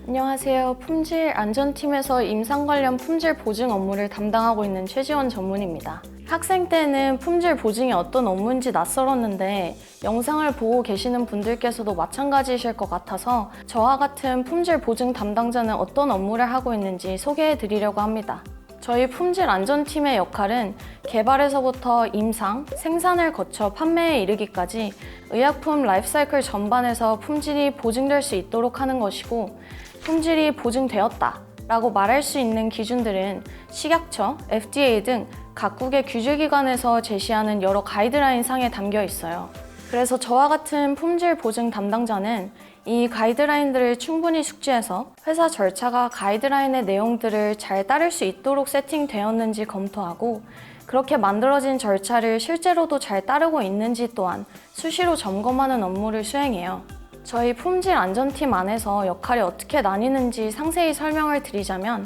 안녕하세요. 품질 안전팀에서 임상 관련 품질 보증 업무를 담당하고 있는 최지원 전문입니다. 학생 때는 품질 보증이 어떤 업무인지 낯설었는데 영상을 보고 계시는 분들께서도 마찬가지이실 것 같아서 저와 같은 품질 보증 담당자는 어떤 업무를 하고 있는지 소개해 드리려고 합니다. 저희 품질 안전팀의 역할은 개발에서부터 임상, 생산을 거쳐 판매에 이르기까지 의약품 라이프사이클 전반에서 품질이 보증될 수 있도록 하는 것이고, 품질이 보증되었다 라고 말할 수 있는 기준들은 식약처, FDA 등 각국의 규제기관에서 제시하는 여러 가이드라인 상에 담겨 있어요. 그래서 저와 같은 품질 보증 담당자는 이 가이드라인들을 충분히 숙지해서 회사 절차가 가이드라인의 내용들을 잘 따를 수 있도록 세팅되었는지 검토하고, 그렇게 만들어진 절차를 실제로도 잘 따르고 있는지 또한 수시로 점검하는 업무를 수행해요. 저희 품질 안전팀 안에서 역할이 어떻게 나뉘는지 상세히 설명을 드리자면,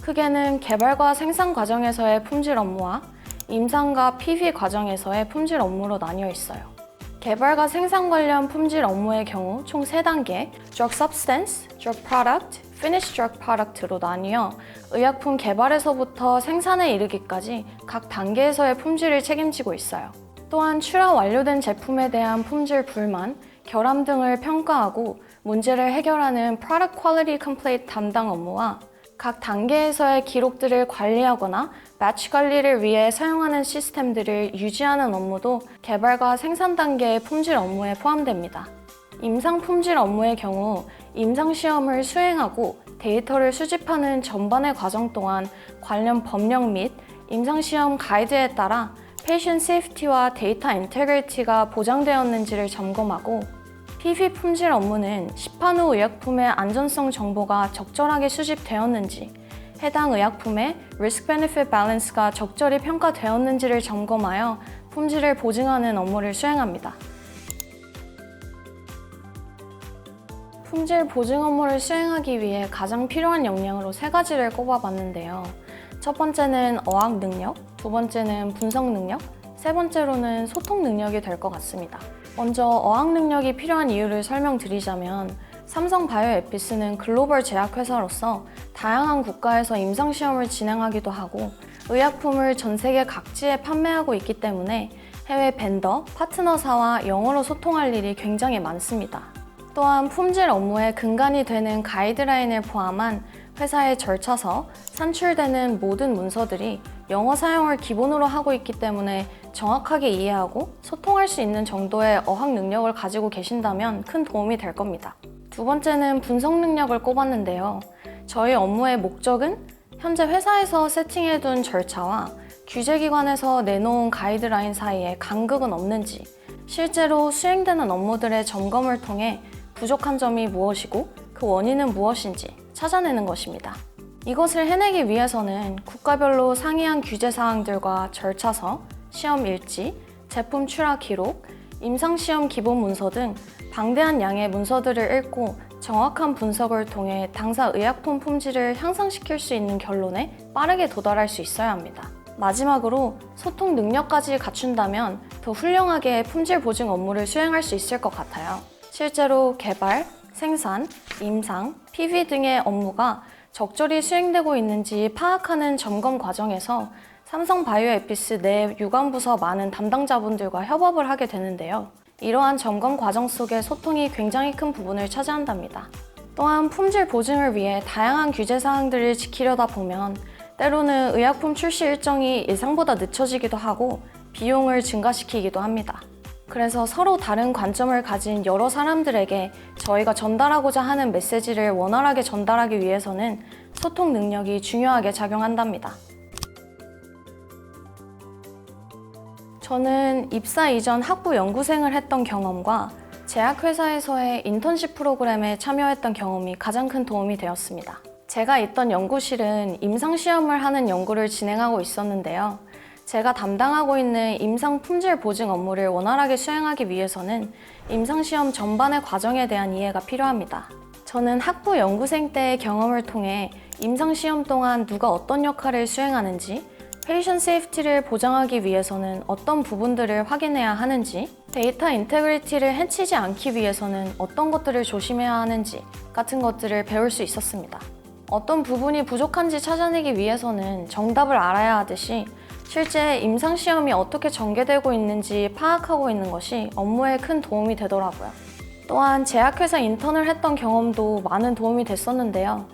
크게는 개발과 생산 과정에서의 품질 업무와 임상과 PV 과정에서의 품질 업무로 나뉘어 있어요. 개발과 생산 관련 품질 업무의 경우 총 3단계, Drug Substance, Drug Product, Finished Drug Product로 나뉘어 의약품 개발에서부터 생산에 이르기까지 각 단계에서의 품질을 책임지고 있어요. 또한 출하 완료된 제품에 대한 품질 불만, 결함 등을 평가하고 문제를 해결하는 Product Quality Complaint 담당 업무와 각 단계에서의 기록들을 관리하거나 배치 관리를 위해 사용하는 시스템들을 유지하는 업무도 개발과 생산 단계의 품질 업무에 포함됩니다. 임상 품질 업무의 경우 임상 시험을 수행하고 데이터를 수집하는 전반의 과정 동안 관련 법령 및 임상 시험 가이드에 따라 Patient Safety와 데이터 Integrity가 보장되었는지를 점검하고, PV 품질 업무는 시판 후 의약품의 안전성 정보가 적절하게 수집되었는지, 해당 의약품의 Risk-Benefit Balance가 적절히 평가되었는지를 점검하여 품질을 보증하는 업무를 수행합니다. 품질 보증 업무를 수행하기 위해 가장 필요한 역량으로 3가지를 꼽아봤는데요. 첫 번째는 어학 능력, 두 번째는 분석 능력, 세 번째로는 소통 능력이 될 것 같습니다. 먼저 어학 능력이 필요한 이유를 설명드리자면, 삼성 바이오에피스는 글로벌 제약회사로서 다양한 국가에서 임상시험을 진행하기도 하고 의약품을 전 세계 각지에 판매하고 있기 때문에 해외 벤더, 파트너사와 영어로 소통할 일이 굉장히 많습니다. 또한 품질 업무의 근간이 되는 가이드라인을 포함한 회사의 절차서, 산출되는 모든 문서들이 영어 사용을 기본으로 하고 있기 때문에 정확하게 이해하고 소통할 수 있는 정도의 어학 능력을 가지고 계신다면 큰 도움이 될 겁니다. 두 번째는 분석 능력을 꼽았는데요. 저희 업무의 목적은 현재 회사에서 세팅해둔 절차와 규제기관에서 내놓은 가이드라인 사이에 간극은 없는지, 실제로 수행되는 업무들의 점검을 통해 부족한 점이 무엇이고 그 원인은 무엇인지 찾아내는 것입니다. 이것을 해내기 위해서는 국가별로 상이한 규제사항들과 절차서, 시험 일지, 제품 출하 기록, 임상시험 기본 문서 등 방대한 양의 문서들을 읽고 정확한 분석을 통해 당사 의약품 품질을 향상시킬 수 있는 결론에 빠르게 도달할 수 있어야 합니다. 마지막으로 소통 능력까지 갖춘다면 더 훌륭하게 품질 보증 업무를 수행할 수 있을 것 같아요. 실제로 개발, 생산, 임상, PV 등의 업무가 적절히 수행되고 있는지 파악하는 점검 과정에서 삼성 바이오에피스 내 유관부서 많은 담당자분들과 협업을 하게 되는데요. 이러한 점검 과정 속의 소통이 굉장히 큰 부분을 차지한답니다. 또한 품질 보증을 위해 다양한 규제 사항들을 지키려다 보면 때로는 의약품 출시 일정이 예상보다 늦춰지기도 하고 비용을 증가시키기도 합니다. 그래서 서로 다른 관점을 가진 여러 사람들에게 저희가 전달하고자 하는 메시지를 원활하게 전달하기 위해서는 소통 능력이 중요하게 작용한답니다. 저는 입사 이전 학부 연구생을 했던 경험과 제약회사에서의 인턴십 프로그램에 참여했던 경험이 가장 큰 도움이 되었습니다. 제가 있던 연구실은 임상시험을 하는 연구를 진행하고 있었는데요. 제가 담당하고 있는 임상 품질 보증 업무를 원활하게 수행하기 위해서는 임상시험 전반의 과정에 대한 이해가 필요합니다. 저는 학부 연구생 때의 경험을 통해 임상시험 동안 누가 어떤 역할을 수행하는지, 페이션트 세이프티를 보장하기 위해서는 어떤 부분들을 확인해야 하는지, 데이터 인테그리티를 해치지 않기 위해서는 어떤 것들을 조심해야 하는지 같은 것들을 배울 수 있었습니다. 어떤 부분이 부족한지 찾아내기 위해서는 정답을 알아야 하듯이 실제 임상시험이 어떻게 전개되고 있는지 파악하고 있는 것이 업무에 큰 도움이 되더라고요. 또한 제약회사 인턴을 했던 경험도 많은 도움이 됐었는데요.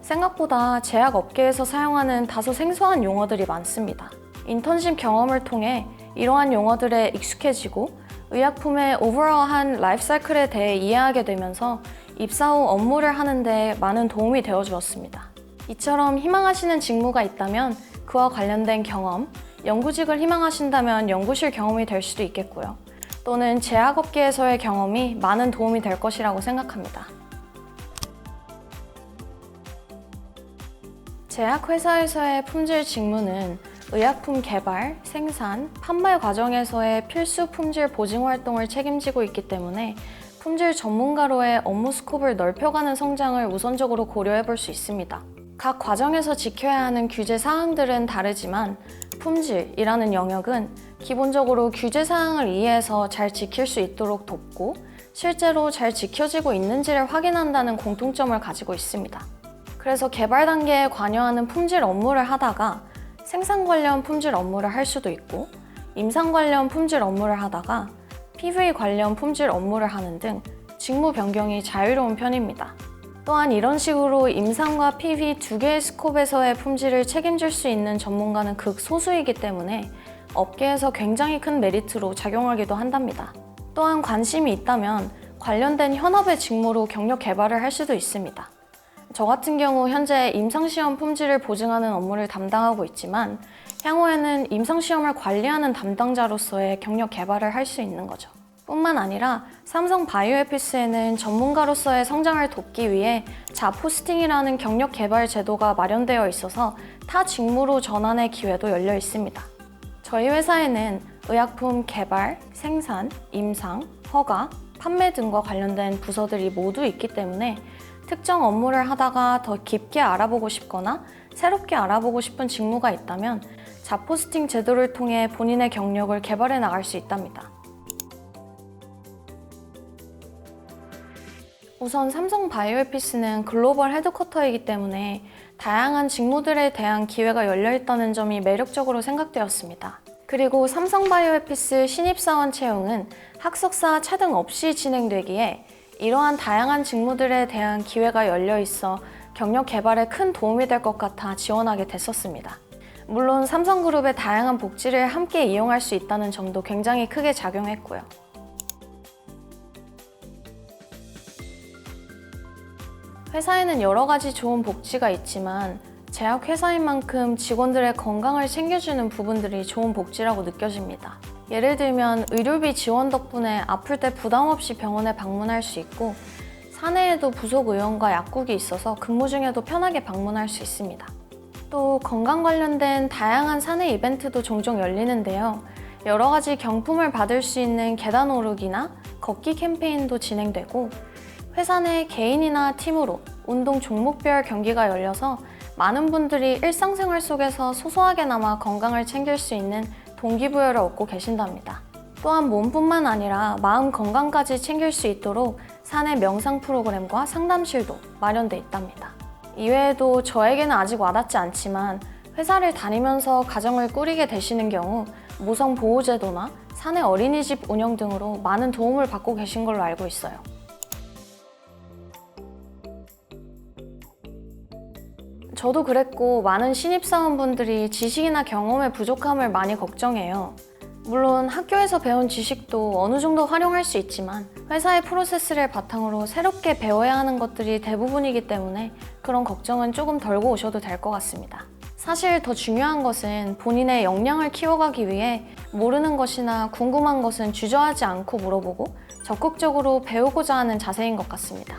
생각보다 제약업계에서 사용하는 다소 생소한 용어들이 많습니다. 인턴십 경험을 통해 이러한 용어들에 익숙해지고 의약품의 오버럴한 라이프사이클에 대해 이해하게 되면서 입사 후 업무를 하는 데 많은 도움이 되어 주었습니다. 이처럼 희망하시는 직무가 있다면 그와 관련된 경험, 연구직을 희망하신다면 연구실 경험이 될 수도 있겠고요. 또는 제약업계에서의 경험이 많은 도움이 될 것이라고 생각합니다. 제약회사에서의 품질 직무는 의약품 개발, 생산, 판매 과정에서의 필수 품질 보증 활동을 책임지고 있기 때문에 품질 전문가로의 업무 스콥을 넓혀가는 성장을 우선적으로 고려해 볼 수 있습니다. 각 과정에서 지켜야 하는 규제 사항들은 다르지만 품질이라는 영역은 기본적으로 규제 사항을 이해해서 잘 지킬 수 있도록 돕고 실제로 잘 지켜지고 있는지를 확인한다는 공통점을 가지고 있습니다. 그래서 개발 단계에 관여하는 품질 업무를 하다가 생산 관련 품질 업무를 할 수도 있고 임상 관련 품질 업무를 하다가 PV 관련 품질 업무를 하는 등 직무 변경이 자유로운 편입니다. 또한 이런 식으로 임상과 PV 두 개의 스콥에서의 품질을 책임질 수 있는 전문가는 극소수이기 때문에 업계에서 굉장히 큰 메리트로 작용하기도 한답니다. 또한 관심이 있다면 관련된 현업의 직무로 경력 개발을 할 수도 있습니다. 저 같은 경우 현재 임상시험 품질을 보증하는 업무를 담당하고 있지만 향후에는 임상시험을 관리하는 담당자로서의 경력 개발을 할 수 있는 거죠. 뿐만 아니라 삼성 바이오에피스에는 전문가로서의 성장을 돕기 위해 자포스팅이라는 경력 개발 제도가 마련되어 있어서 타 직무로 전환의 기회도 열려 있습니다. 저희 회사에는 의약품 개발, 생산, 임상, 허가, 판매 등과 관련된 부서들이 모두 있기 때문에 특정 업무를 하다가 더 깊게 알아보고 싶거나 새롭게 알아보고 싶은 직무가 있다면 자포스팅 제도를 통해 본인의 경력을 개발해 나갈 수 있답니다. 우선 삼성 바이오에피스는 글로벌 헤드쿼터이기 때문에 다양한 직무들에 대한 기회가 열려 있다는 점이 매력적으로 생각되었습니다. 그리고 삼성 바이오에피스 신입사원 채용은 학석사 차등 없이 진행되기에 이러한 다양한 직무들에 대한 기회가 열려 있어 경력 개발에 큰 도움이 될 것 같아 지원하게 됐었습니다. 물론 삼성그룹의 다양한 복지를 함께 이용할 수 있다는 점도 굉장히 크게 작용했고요. 회사에는 여러 가지 좋은 복지가 있지만 제약회사인 만큼 직원들의 건강을 챙겨주는 부분들이 좋은 복지라고 느껴집니다. 예를 들면 의료비 지원 덕분에 아플 때 부담 없이 병원에 방문할 수 있고 사내에도 부속 의원과 약국이 있어서 근무 중에도 편하게 방문할 수 있습니다. 또 건강 관련된 다양한 사내 이벤트도 종종 열리는데요. 여러 가지 경품을 받을 수 있는 계단 오르기나 걷기 캠페인도 진행되고 회사 내 개인이나 팀으로 운동 종목별 경기가 열려서 많은 분들이 일상생활 속에서 소소하게나마 건강을 챙길 수 있는 동기부여를 얻고 계신답니다. 또한 몸뿐만 아니라 마음 건강까지 챙길 수 있도록 사내 명상 프로그램과 상담실도 마련돼 있답니다. 이외에도 저에게는 아직 와닿지 않지만 회사를 다니면서 가정을 꾸리게 되시는 경우 모성 보호제도나 사내 어린이집 운영 등으로 많은 도움을 받고 계신 걸로 알고 있어요. 저도 그랬고 많은 신입사원분들이 지식이나 경험의 부족함을 많이 걱정해요. 물론 학교에서 배운 지식도 어느 정도 활용할 수 있지만 회사의 프로세스를 바탕으로 새롭게 배워야 하는 것들이 대부분이기 때문에 그런 걱정은 조금 덜고 오셔도 될 것 같습니다. 사실 더 중요한 것은 본인의 역량을 키워가기 위해 모르는 것이나 궁금한 것은 주저하지 않고 물어보고 적극적으로 배우고자 하는 자세인 것 같습니다.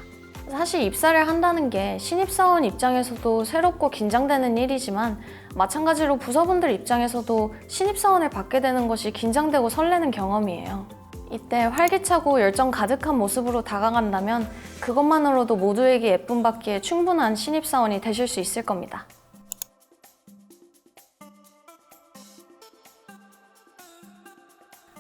사실 입사를 한다는 게 신입사원 입장에서도 새롭고 긴장되는 일이지만 마찬가지로 부서분들 입장에서도 신입사원을 받게 되는 것이 긴장되고 설레는 경험이에요. 이때 활기차고 열정 가득한 모습으로 다가간다면 그것만으로도 모두에게 예쁨 받기에 충분한 신입사원이 되실 수 있을 겁니다.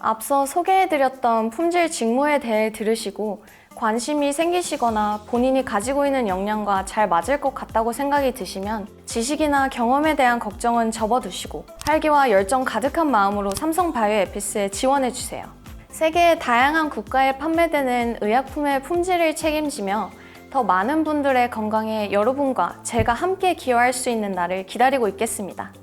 앞서 소개해드렸던 품질 직무에 대해 들으시고 관심이 생기시거나 본인이 가지고 있는 역량과 잘 맞을 것 같다고 생각이 드시면 지식이나 경험에 대한 걱정은 접어두시고 활기와 열정 가득한 마음으로 삼성바이오에피스에 지원해주세요. 세계의 다양한 국가에 판매되는 의약품의 품질을 책임지며 더 많은 분들의 건강에 여러분과 제가 함께 기여할 수 있는 날을 기다리고 있겠습니다.